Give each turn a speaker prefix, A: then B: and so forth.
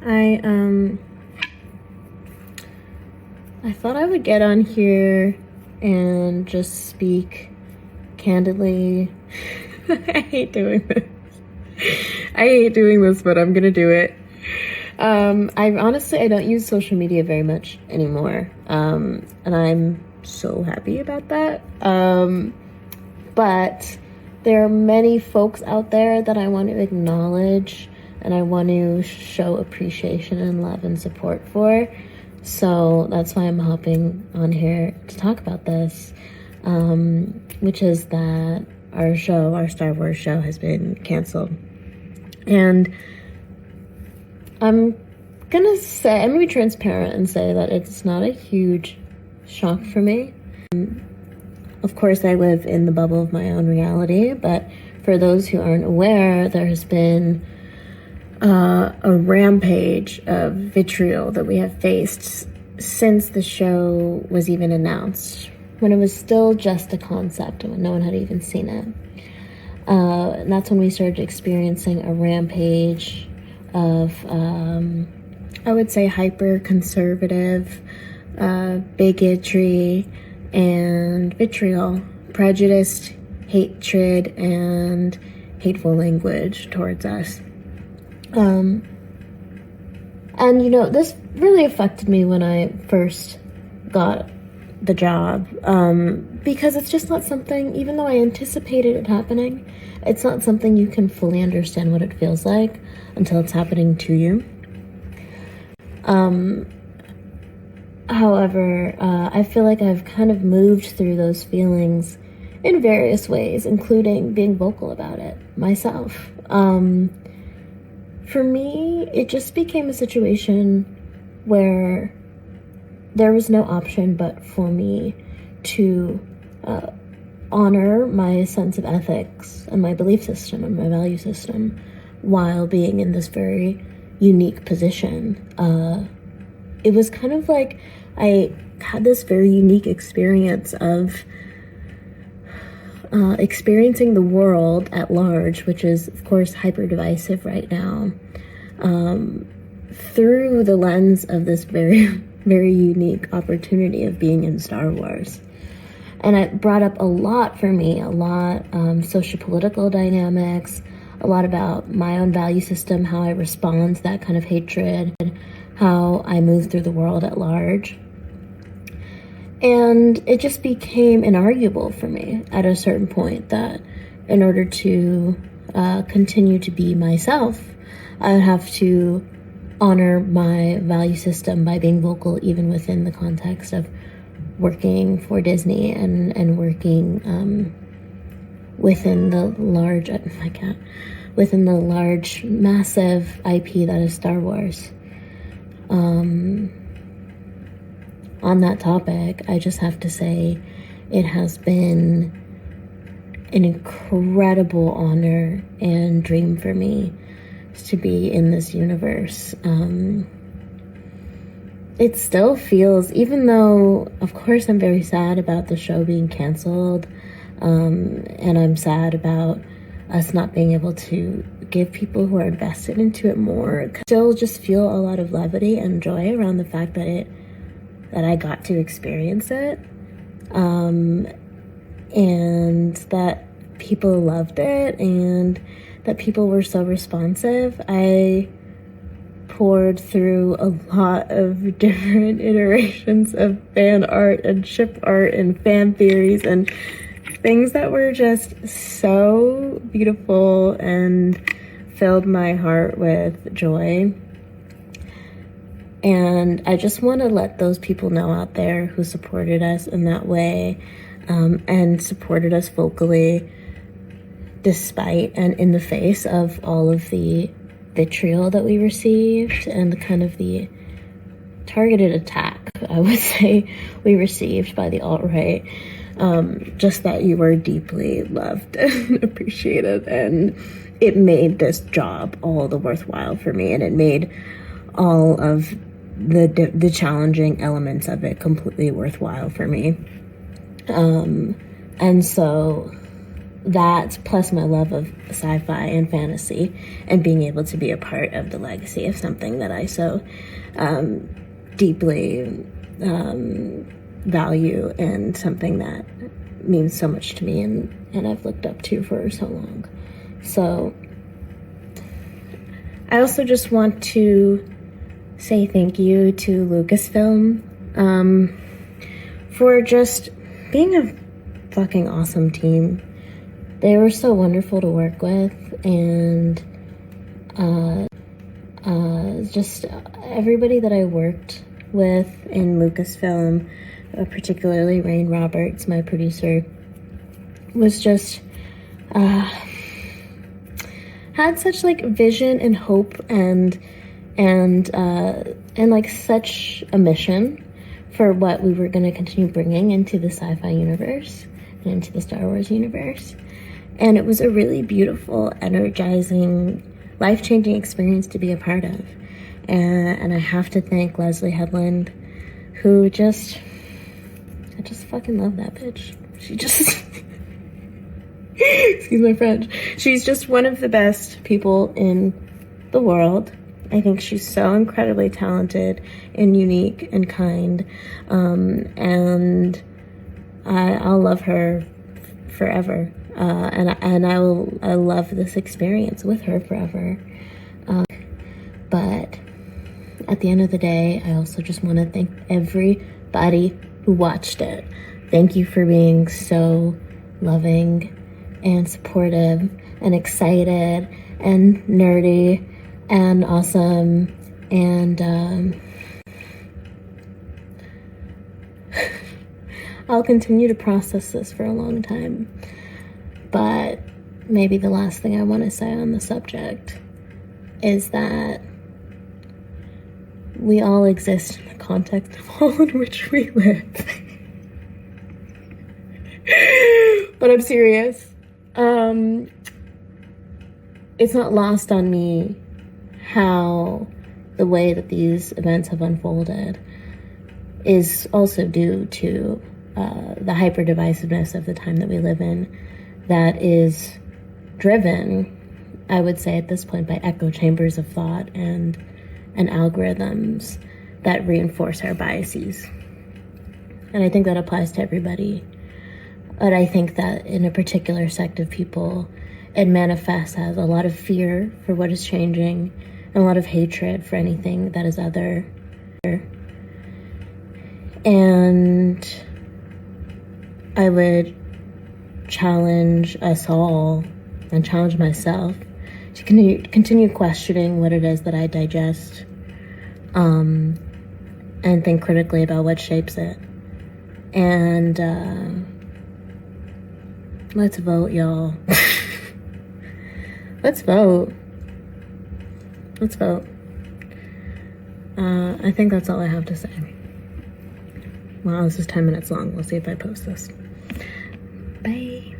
A: I I thought I would get on here and just speak candidly. I hate doing this. I hate doing this, but I'm gonna do it. I don't use social media very much anymore. And I'm so happy about that. But there are many folks out there that I want to acknowledge and I want to show appreciation and love and support for. So that's why I'm hopping on here to talk about this, which is that our Star Wars show, has been canceled. And I'm gonna be transparent and say that it's not a huge shock for me. Of course, I live in the bubble of my own reality, but for those who aren't aware, there has been a rampage of vitriol that we have faced since the show was even announced, when it was still just a concept and when no one had even seen it. And that's when we started experiencing a rampage of, I would say, hyper-conservative bigotry and vitriol, prejudice, hatred, and hateful language towards us. And this really affected me when I first got the job, because it's just not something, even though I anticipated it happening, it's not something you can fully understand what it feels like until it's happening to you. However, I feel like I've kind of moved through those feelings in various ways, including being vocal about it myself. For me, it just became a situation where there was no option but for me to honor my sense of ethics and my belief system and my value system while being in this very unique position. It was kind of like I had this very unique experience of experiencing the world at large, which is, of course, hyper divisive right now, through the lens of this very, very unique opportunity of being in Star Wars. And it brought up a lot for me, socio-political dynamics, a lot about my own value system, how I respond to that kind of hatred, how I move through the world at large. And it just became inarguable for me at a certain point that in order to continue to be myself, I would have to honor my value system by being vocal, even within the context of working for Disney and working within the large, massive IP that is Star Wars. On that topic, I just have to say it has been an incredible honor and dream for me to be in this universe. It still feels, even though, of course, I'm very sad about the show being canceled, and I'm sad about us not being able to give people who are invested into it more, still just feel a lot of levity and joy around the fact that I got to experience it, and that people loved it, and that people were so responsive. I poured through a lot of different iterations of fan art and ship art and fan theories and things that were just so beautiful and filled my heart with joy. And I just want to let those people know out there who supported us in that way, and supported us vocally, despite and in the face of all of the vitriol that we received and the targeted attack, I would say, we received by the alt-right. Just that you were deeply loved and appreciated, and it made this job all the worthwhile for me, and it made all of the challenging elements of it completely worthwhile for me. And so that plus my love of sci-fi and fantasy and being able to be a part of the legacy of something that I so deeply value, and something that means so much to me and I've looked up to for so long. So I also just want to say thank you to Lucasfilm for just being a fucking awesome team. They were so wonderful to work with, and just everybody that I worked with in Lucasfilm, particularly Rain Roberts, my producer, was just had such like vision and hope and like such a mission for what we were going to continue bringing into the sci-fi universe and into the Star Wars universe. And it was a really beautiful, energizing, life-changing experience to be a part of. And I have to thank Leslie Headland, who I just fucking love that bitch. She just, excuse my French, she's just one of the best people in the world. I think she's so incredibly talented and unique and kind, and I'll love her forever. And I love this experience with her forever. But at the end of the day, I also just want to thank everybody who watched it. Thank you for being so loving and supportive and excited and nerdy and awesome, and I'll continue to process this for a long time. But maybe the last thing I want to say on the subject is that we all exist in the context of all in which we live. But I'm serious. It's not lost on me how the way that these events have unfolded is also due to the hyper-divisiveness of the time that we live in, that is driven, I would say at this point, by echo chambers of thought and algorithms that reinforce our biases. And I think that applies to everybody. But I think that in a particular sect of people, it manifests as a lot of fear for what is changing and a lot of hatred for anything that is other. And I would challenge us all and challenge myself to continue questioning what it is that I digest, and think critically about what shapes it. And let's vote, y'all. Let's vote. Let's vote. I think that's all I have to say. Wow, this is 10 minutes long. We'll see if I post this. Bye.